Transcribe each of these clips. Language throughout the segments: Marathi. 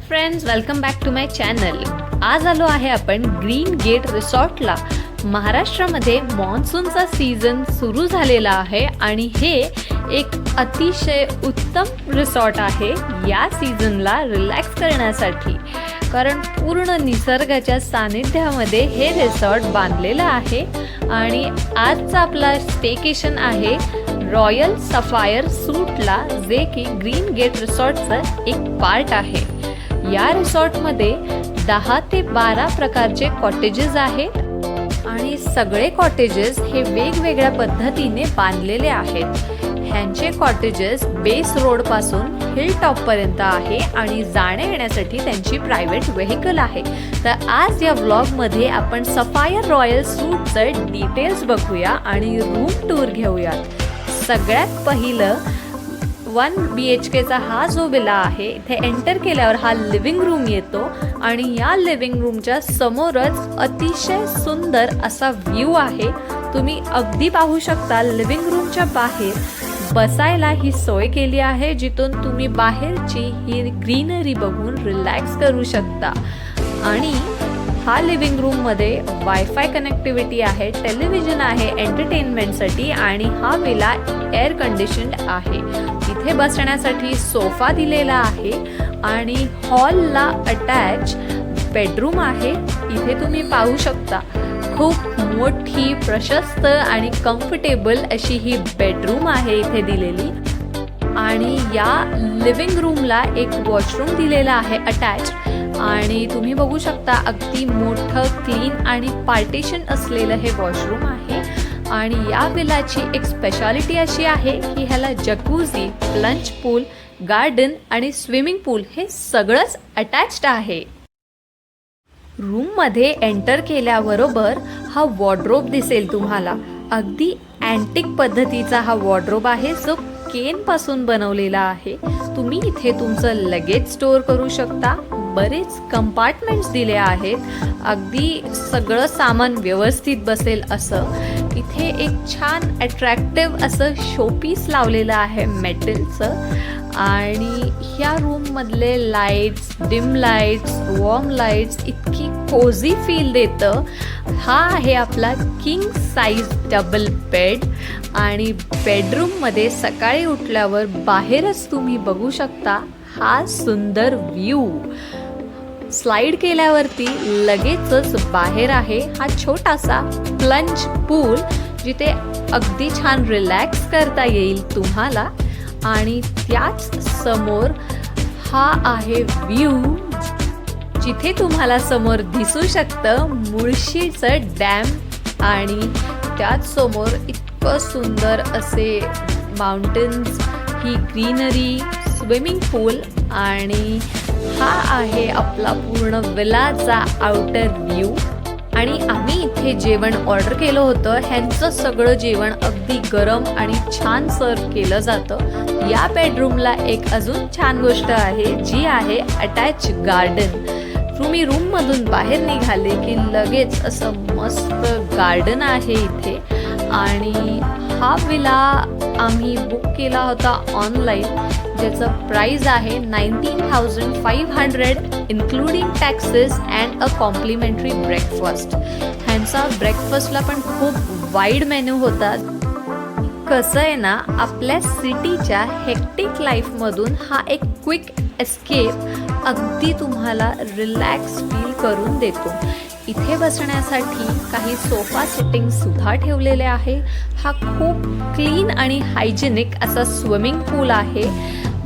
Friends, welcome back to my channel. आज आलो आहे आपण ग्रीन गेट रिसॉर्टला. महाराष्ट्रामध्ये मॉन्सूनचा सीझन सुरू झालेला आहे आणि हे एक अतिशय उत्तम रिसॉर्ट आहे या सीझनला रिलॅक्स करण्यासाठी, कारण पूर्ण निसर्गाच्या सानिध्यामध्ये हे रिसॉर्ट बांधलेलं आहे. आणि आजचा आपला स्टेकेशन आहे रॉयल सफायर सूटला, जे की ग्रीन गेट रिसॉर्टचं एक पार्ट आहे. या रिसॉर्टमध्ये 10 ते 12 प्रकारचे कॉटेजेस आहेत आणि सगळे कॉटेजेस हे वेगवेगळ्या पद्धतीने बांधलेले आहेत. ह्यांचे कॉटेजेस बेस रोड पासून हिल टॉप पर्यंत आहे आणि जाण्या येण्यासाठी त्यांची प्रायव्हेट व्हेकल आहे. तर आज या व्लॉग मध्ये आपण सफायर रॉयल सूटचं डिटेल्स बघूया आणि रूम टूर घेऊया. सगळ्यात पहिलं 1 BHK चा हा जो विला आहे, इथे एंटर केल्यावर हा लिव्हिंग रूम येतो आणि या लिव्हिंग रूमच्या समोरच अतिशय सुंदर असा व्ह्यू आहे. तुम्ही अगदी पाहू शकता लिव्हिंग रूमच्या बाहेर बसायला ही सोय केली आहे, जिथून तुम्ही बाहेरची ही ग्रीनरी बघून रिलॅक्स करू शकता. आणि हा लिव्हिंग रूम मध्ये वायफाय कनेक्टिव्हिटी आहे, टेलिव्हिजन आहे एंटरटेनमेंटसाठी आणि हा विला एअर कंडिशन्ड आहे. इथे बसण्यासाठी सोफा दिलेला आहे आणि हॉलला अटॅच बेडरूम आहे. इथे तुम्ही पाहू शकता खूप मोठी, प्रशस्त आणि कम्फर्टेबल अशी ही बेडरूम आहे इथे दिलेली. आणि या लिव्हिंग रूमला एक वॉशरूम दिलेला आहे अटॅच आणि तुम्ही बघू शकता अगदी मोठं, क्लीन आणि पार्टिशन असलेलं हे वॉशरूम आहे. आणि या विलाची एक स्पेशालिटी अशी आहे की ह्याला जकूझी, प्लंज पूल, गार्डन आणि स्विमिंग पूल हे सगळंच अटॅच्ड आहे. रूममध्ये एंटर केल्याबरोबर हा वॉर्डरोब दिसेल तुम्हाला. अगदी अँटिक पद्धतीचा हा वॉर्डरोब आहे, जो केन पासून बनवलेला आहे. तुम्ही इथे तुमचं लगेज स्टोअर करू शकता. बरेच कंपार्टमेंट्स दिले आहेत, अगदी सगळं सामान व्यवस्थित बसेल असं. इथे एक छान अट्रॅक्टिव्ह असं शोपीस लावलेलं आहे मेटलचं. आणि ह्या रूममधले lights, dim lights, warm lights इतकी कोझी फील देतं. हा आहे आपला किंग साईज डबल बेड. आणि बेडरूममध्ये सकाळी उठल्यावर बाहेरच तुम्ही बघू शकता हा सुंदर व्ह्यू. स्लाइड केल्यावरती लगेचच बाहेर आहे हा छोटासा प्लंज पूल, जिथे अगदी छान रिलॅक्स करता येईल तुम्हाला. आणि त्याच समोर हा आहे व्ह्यू, जिथे तुम्हाला समोर दिसू शकतं मुळशीचं डॅम आणि त्याच समोर इतकं सुंदर असे माउंटन्स, ही ग्रीनरी, स्विमिंग पूल. आणि हा आहे आपला पूर्ण विलाचा आउटर व्ह्यू. आणि आम्ही इथे जेवण ऑर्डर केलं होतं. ह्यांचं सगळं जेवण अगदी गरम आणि छान सर्व केलं जातं. या बेडरूमला एक अजून छान गोष्ट आहे, जी आहे अटॅच गार्डन. तुम्ही रूममधून बाहेर निघाले की लगेच असं मस्त गार्डन आहे इथे. आणि हा विला आम्ही बुक केला होता ऑनलाईन, ज्याचं प्राइस आहे 19,500 including taxes and a complimentary breakfast. ह्यांचा ब्रेकफास्टला पण खूप वाईड मेन्यू होता. कसं आहे ना, आपल्या सिटीच्या हेक्टिक लाईफमधून हा एक क्विक एस्केप अगदी तुम्हाला रिलॅक्स फील करून देतो. इथे बसण्यासाठी काही सोफा सिटिंग सुद्धा ठेवलेले आहे. हा खूप क्लीन आणि हायजेनिक असा स्विमिंग पूल आहे,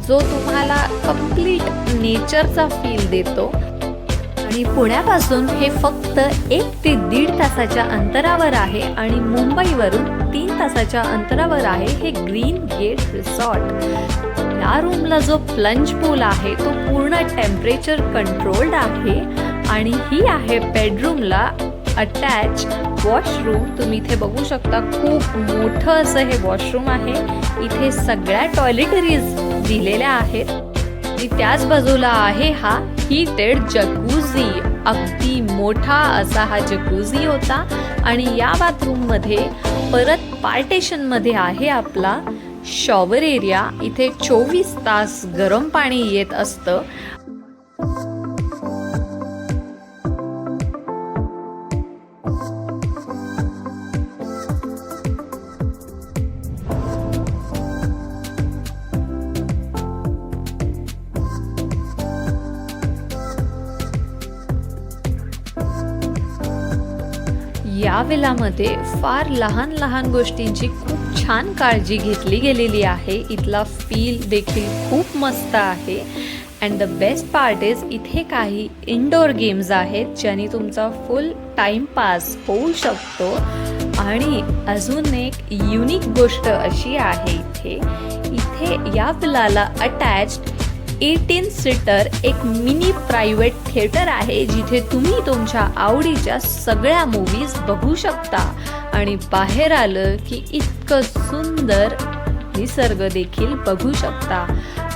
जो तुम्हाला कंप्लीट नेचरचा फील देतो. आणि पुण्यापासून हे फक्त 1 ते 1.5 तासाच्या अंतरावर आहे आणि मुंबईवरून 3 तासाच्या अंतरावर आहे हे ग्रीन गेट रिसॉर्ट. या रूमला जो प्लंज पूल आहे तो पूर्ण टेम्परेचर कंट्रोल्ड आहे आणि ही आहे बेडरूमला अटॅच वॉशरूम. तुम्ही इथे बघू शकता, खूप मोठं असं हे वॉशरूम आहे. इथे सगळ्या टॉयलेटरीज दिलेल्या आहेत आणि त्याच बाजूला आहे हा हीटेड जकूझी. अगदी मोठा असा हा जकूझी होता आणि या बाथरूम मध्ये परत पार्टेशन मध्ये आहे आपला शॉवर एरिया. इथे 24 तास गरम पाणी येत असतं. या विलामध्ये फार लहान लहान गोष्टींची खूप छान काळजी घेतली गेलेली आहे. इथला फील देखील खूप मस्त आहे. And the best part is इथे काही इनडोअर गेम्स आहेत ज्याने तुमचा फुल टाइमपास होऊ शकतो. आणि अजून एक युनिक गोष्ट अशी आहे, इथे या विलाला अटॅच्ड 18 सीटर एक मिनी प्रायव्हेट थिएटर आहे, जिथे तुम्ही तुमच्या आवडीच्या सगळ्या मूवीज बघू शकता. आणि बाहेर आलं की इतकं सुंदर निसर्ग देखील बघू शकता.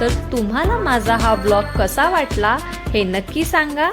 तर तुम्हाला माझा हा ब्लॉग कसा वाटला हे नक्की सांगा.